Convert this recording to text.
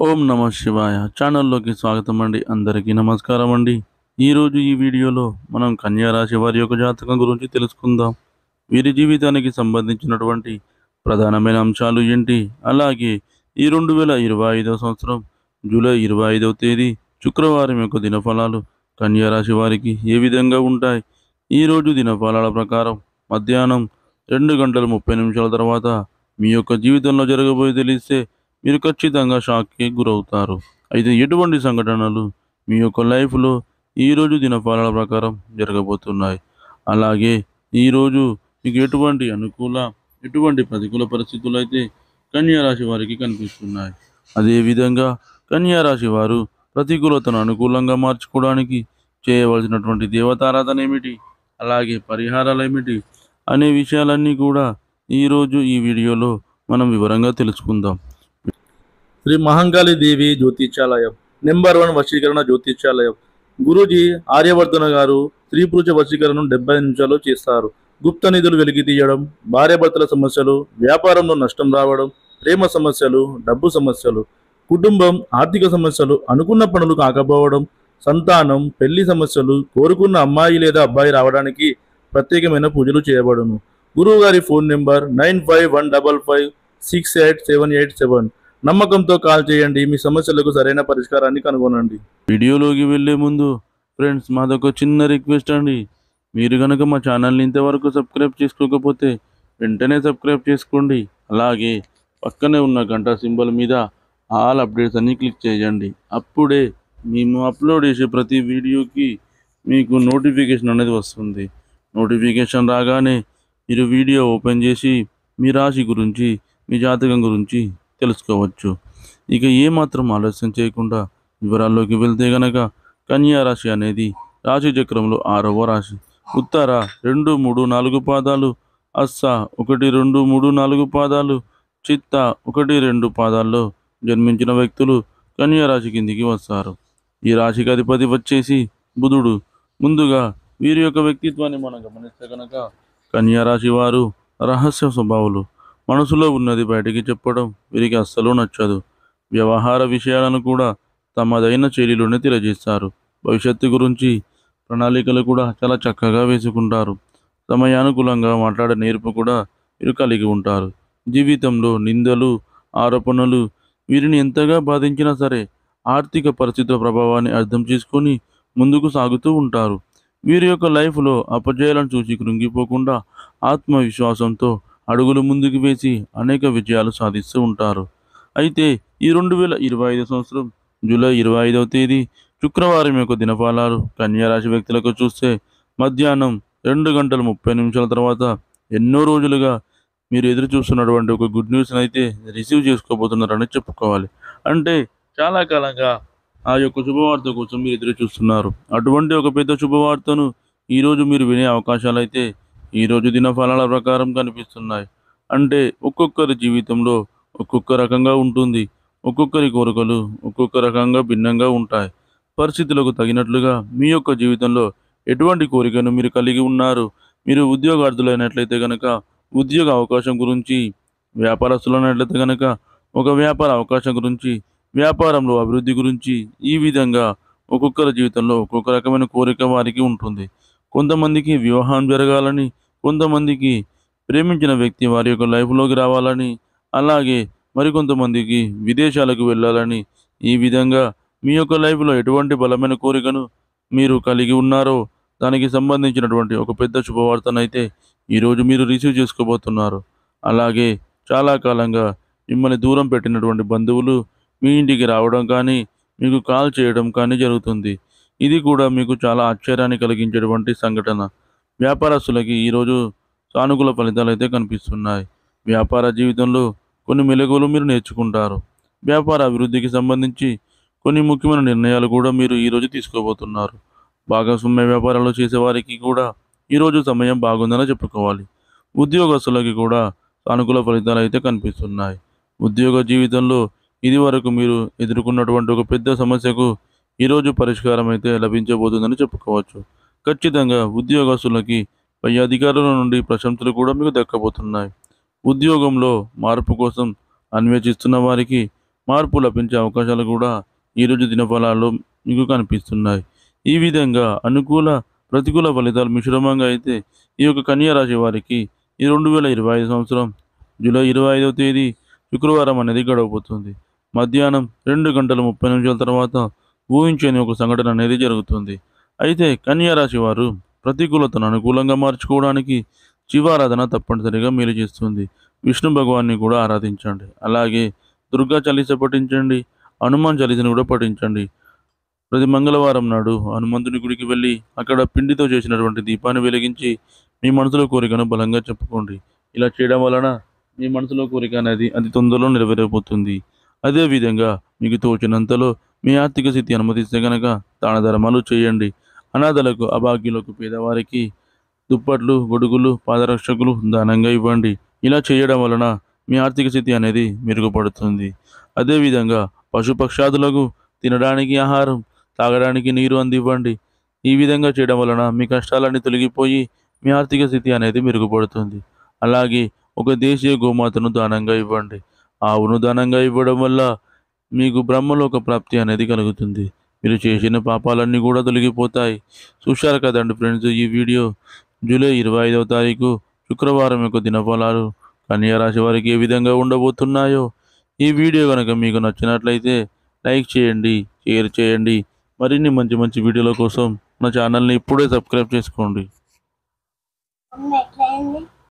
ఓం నమ శివాయ ఛానల్లోకి స్వాగతం అండి. అందరికీ నమస్కారం అండి. ఈరోజు ఈ వీడియోలో మనం కన్యా రాశి వారి యొక్క జాతకం గురించి తెలుసుకుందాం. వీరి జీవితానికి సంబంధించినటువంటి ప్రధానమైన అంశాలు ఏంటి, అలాగే ఈ 2025 సంవత్సరం జూలై 25వ తేదీ శుక్రవారం యొక్క దినఫలాలు కన్యా రాశి వారికి ఏ విధంగా ఉంటాయి. ఈరోజు దినఫలాల ప్రకారం మధ్యాహ్నం 2 గంటల 30 నిమిషాల తర్వాత మీ యొక్క జీవితంలో జరగబోయే తెలిస్తే మీరు ఖచ్చితంగా షాక్కి గురవుతారు. అయితే ఎటువంటి సంఘటనలు మీ యొక్క లైఫ్లో ఈరోజు దినఫలాల ప్రకారం జరగబోతున్నాయి, అలాగే ఈరోజు మీకు ఎటువంటి అనుకూల ఎటువంటి ప్రతికూల పరిస్థితులు అయితే కన్యా రాశి వారికి కనిపిస్తున్నాయి. అదేవిధంగా కన్యా రాశి వారు ప్రతికూలతను అనుకూలంగా మార్చుకోవడానికి చేయవలసినటువంటి దేవతారాధన ఏమిటి, అలాగే పరిహారాలు ఏమిటి అనే విషయాలన్నీ కూడా ఈరోజు ఈ వీడియోలో మనం వివరంగా తెలుసుకుందాం. శ్రీ మహంకాళి దేవి జ్యోతిష్యాలయం నెంబర్ 1 వశీకరణ జ్యోతిష్యాలయం. గురూజీ ఆర్యవర్ధన గారు స్త్రీ పురుష వశీకరణను 70 నిమిషాల్లో చేస్తారు. గుప్త నిధులు వెలికి తీయడం, భార్యాభర్తల సమస్యలు, వ్యాపారంలో నష్టం రావడం, ప్రేమ సమస్యలు, డబ్బు సమస్యలు, కుటుంబం, ఆర్థిక సమస్యలు, అనుకున్న పనులు కాకపోవడం, సంతానం, పెళ్లి సమస్యలు, కోరుకున్న అమ్మాయి లేదా అబ్బాయి రావడానికి ప్రత్యేకమైన పూజలు చేయబడును. గురువు గారి ఫోన్ నెంబర్ 9515568787. నమ్మకంతో కాల్ చేయండి. మీ సమస్యలకు సరైన పరిష్కారాన్ని కనుగొనండి. వీడియోలోకి వెళ్ళే ముందు ఫ్రెండ్స్, మాదొక చిన్న రిక్వెస్ట్ అండి. మీరు కనుక మా ఛానల్ని ఇంతవరకు సబ్స్క్రైబ్ చేసుకోకపోతే వెంటనే సబ్స్క్రైబ్ చేసుకోండి. అలాగే పక్కనే ఉన్న గంట సింబల్ మీద ఆల్ అప్డేట్స్ అన్ని క్లిక్ చేయండి. అప్పుడే మేము అప్లోడ్ చేసే ప్రతి వీడియోకి మీకు నోటిఫికేషన్ అనేది వస్తుంది. నోటిఫికేషన్ రాగానే మీరు వీడియో ఓపెన్ చేసి మీ రాశి గురించి, మీ జాతకం గురించి తెలుసుకోవచ్చు. ఇక ఏమాత్రం ఆలస్యం చేయకుండా వివరాల్లోకి వెళ్తే గనక కన్యా రాశి అనేది రాశి చక్రంలో 6వ రాశి. ఉత్తర 2, 3, 4 పాదాలు, అస్స 1, 2, 3, 4 పాదాలు, చిత్త 1, 2 పాదాల్లో జన్మించిన వ్యక్తులు కన్యా రాశి కిందికి వస్తారు. ఈ రాశికి అధిపతి వచ్చేసి బుధుడు. ముందుగా వీరి యొక్క వ్యక్తిత్వాన్ని మనం గమనిస్తే కనుక కన్యా రాశి వారు రహస్య స్వభావులు. మనసులో ఉన్నది బయటికి చెప్పడం వీరికి అస్సలు నచ్చదు. వ్యవహార విషయాలను కూడా తమదైన శైలిలోనే తెలియజేస్తారు. భవిష్యత్తు గురించి ప్రణాళికలు కూడా చాలా చక్కగా వేసుకుంటారు. సమయానుకూలంగా మాట్లాడే నేర్పు కూడా వీరు కలిగి ఉంటారు. జీవితంలో నిందలు, ఆరోపణలు వీరిని ఎంతగా బాధించినా సరే ఆర్థిక పరిస్థితుల ప్రభావాన్ని అర్థం చేసుకొని ముందుకు సాగుతూ ఉంటారు. వీరి యొక్క లైఫ్లో అపజయాలను చూసి కృంగిపోకుండా ఆత్మవిశ్వాసంతో అడుగులు ముందుకు వేసి అనేక విజయాలు సాధిస్తూ ఉంటారు. అయితే ఈ 2025 సంవత్సరం జూలై 25వ తేదీ శుక్రవారం యొక్క దినఫలాలు కన్యా రాశి వ్యక్తులకు చూస్తే మధ్యాహ్నం 2 గంటల 30 నిమిషాల తర్వాత ఎన్నో రోజులుగా మీరు ఎదురు చూస్తున్నటువంటి ఒక గుడ్ న్యూస్ని అయితే రిసీవ్ చేసుకోబోతున్నారని చెప్పుకోవాలి. అంటే చాలా కాలంగా ఆ యొక్క శుభవార్త కోసం మీరు ఎదురు చూస్తున్నారు. అటువంటి ఒక పెద్ద శుభవార్తను ఈరోజు మీరు వినే అవకాశాలు అయితే ఈరోజు దినఫలాల ప్రకారం కనిపిస్తున్నాయి. అంటే ఒక్కొక్కరి జీవితంలో ఒక్కొక్క రకంగా ఉంటుంది. ఒక్కొక్కరి కోరికలు ఒక్కొక్క రకంగా భిన్నంగా ఉంటాయి. పరిస్థితులకు తగినట్లుగా మీ యొక్క జీవితంలో ఎటువంటి కోరికను మీరు కలిగి ఉన్నారు. మీరు ఉద్యోగార్థులైనట్లయితే కనుక ఉద్యోగ అవకాశం గురించి, వ్యాపారస్తులైనట్లయితే కనుక ఒక వ్యాపార అవకాశం గురించి, వ్యాపారంలో అభివృద్ధి గురించి, ఈ విధంగా ఒక్కొక్కరి జీవితంలో ఒక్కొక్క రకమైన కోరిక వారికి ఉంటుంది. కొంతమందికి వివాహం జరగాలని, కొంతమందికి ప్రేమించిన వ్యక్తి వారి యొక్క లైఫ్లోకి రావాలని, అలాగే మరికొంతమందికి విదేశాలకు వెళ్ళాలని, ఈ విధంగా మీ యొక్క లైఫ్లో ఎటువంటి బలమైన కోరికను మీరు కలిగి ఉన్నారో దానికి సంబంధించినటువంటి ఒక పెద్ద శుభవార్తనైతే ఈరోజు మీరు రిసీవ్ చేసుకోబోతున్నారు. అలాగే చాలా కాలంగా మిమ్మల్ని దూరం పెట్టినటువంటి బంధువులు మీ ఇంటికి రావడం కానీ, మీకు కాల్ చేయడం కానీ జరుగుతుంది. ఇది కూడా మీకు చాలా ఆశ్చర్యాన్ని కలిగించేటువంటి సంఘటన. వ్యాపారస్తులకి ఈరోజు సానుకూల ఫలితాలు అయితే కనిపిస్తున్నాయి. వ్యాపార జీవితంలో కొన్ని మెలకువలు మీరు నేర్చుకుంటారు. వ్యాపార అభివృద్ధికి సంబంధించి కొన్ని ముఖ్యమైన నిర్ణయాలు కూడా మీరు ఈరోజు తీసుకోబోతున్నారు. భాగస్వామ్య వ్యాపారాలు చేసేవారికి కూడా ఈరోజు సమయం బాగుందని చెప్పుకోవాలి. ఉద్యోగస్తులకి కూడా సానుకూల ఫలితాలు అయితే కనిపిస్తున్నాయి. ఉద్యోగ జీవితంలో ఇదివరకు మీరు ఎదుర్కొన్నటువంటి ఒక పెద్ద సమస్యకు ఈరోజు పరిష్కారం అయితే లభించబోతుందని చెప్పుకోవచ్చు. ఖచ్చితంగా ఉద్యోగస్తులకి పై అధికారుల నుండి ప్రశంసలు కూడా మీకు దక్కబోతున్నాయి. ఉద్యోగంలో మార్పు కోసం అన్వేషిస్తున్న వారికి మార్పు లభించే అవకాశాలు కూడా ఈరోజు దినఫలాల్లో మీకు కనిపిస్తున్నాయి. ఈ విధంగా అనుకూల ప్రతికూల ఫలితాలు మిశ్రమంగా అయితే ఈ యొక్క కన్యా రాశి వారికి ఈ 2025 సంవత్సరం జూలై 25వ తేదీ శుక్రవారం అనేది గడవబోతుంది. మధ్యాహ్నం 2 గంటల 30 నిమిషాల తర్వాత ఊహించని ఒక సంఘటన అనేది జరుగుతుంది. అయితే కన్యా రాశి వారు ప్రతికూలతను అనుకూలంగా మార్చుకోవడానికి శివారాధన తప్పనిసరిగా మేలు చేస్తుంది. విష్ణు భగవాన్ని కూడా ఆరాధించండి. అలాగే దుర్గా చాలీస పఠించండి. హనుమాన్ చాలీసను కూడా పఠించండి. ప్రతి మంగళవారం నాడు హనుమంతుని గుడికి వెళ్ళి అక్కడ పిండితో చేసినటువంటి దీపాన్ని వెలిగించి మీ మనసులో కోరికను బలంగా చెప్పుకోండి. ఇలా చేయడం వలన మీ మనసులో కోరిక అనేది అతి తొందరలో నెరవేరబోతుంది. అదేవిధంగా మీకు తోచినంతలో మీ ఆర్థిక స్థితి అనుమతిస్తే కనుక దాన ధర్మాలు చేయండి. అనాథలకు, అభాగ్యులకు, పేదవారికి దుప్పట్లు, గొడుగులు, పాదరక్షకులు దానంగా ఇవ్వండి. ఇలా చేయడం వలన మీ ఆర్థిక స్థితి అనేది మెరుగుపడుతుంది. అదేవిధంగా పశుపక్షాదులకు తినడానికి ఆహారం, తాగడానికి నీరు అందివ్వండి. ఈ విధంగా చేయడం వలన మీ కష్టాలన్నీ తొలగిపోయి మీ ఆర్థిక స్థితి అనేది మెరుగుపడుతుంది. అలాగే ఒక దేశీయ గోమాతను దానంగా ఇవ్వండి. ఆవును దానంగా ఇవ్వడం వల్ల మీకు బ్రహ్మలోక ప్రాప్తి అనేది కలుగుతుంది. మీరు చేసిన పాపాలన్నీ కూడా తొలగిపోతాయి. చూశారు కదండి ఫ్రెండ్స్, ఈ వీడియో జూలై 25వ తారీఖు శుక్రవారం యొక్క దినఫలాలు కన్యా రాశి వారికి ఏ విధంగా ఉండబోతున్నాయో. ఈ వీడియో కనుక మీకు నచ్చినట్లయితే లైక్ చేయండి, షేర్ చేయండి. మరిన్ని మంచి మంచి వీడియోల కోసం మన ఛానల్ని ఇప్పుడే సబ్స్క్రైబ్ చేసుకోండి. ఎట్లా అయింది?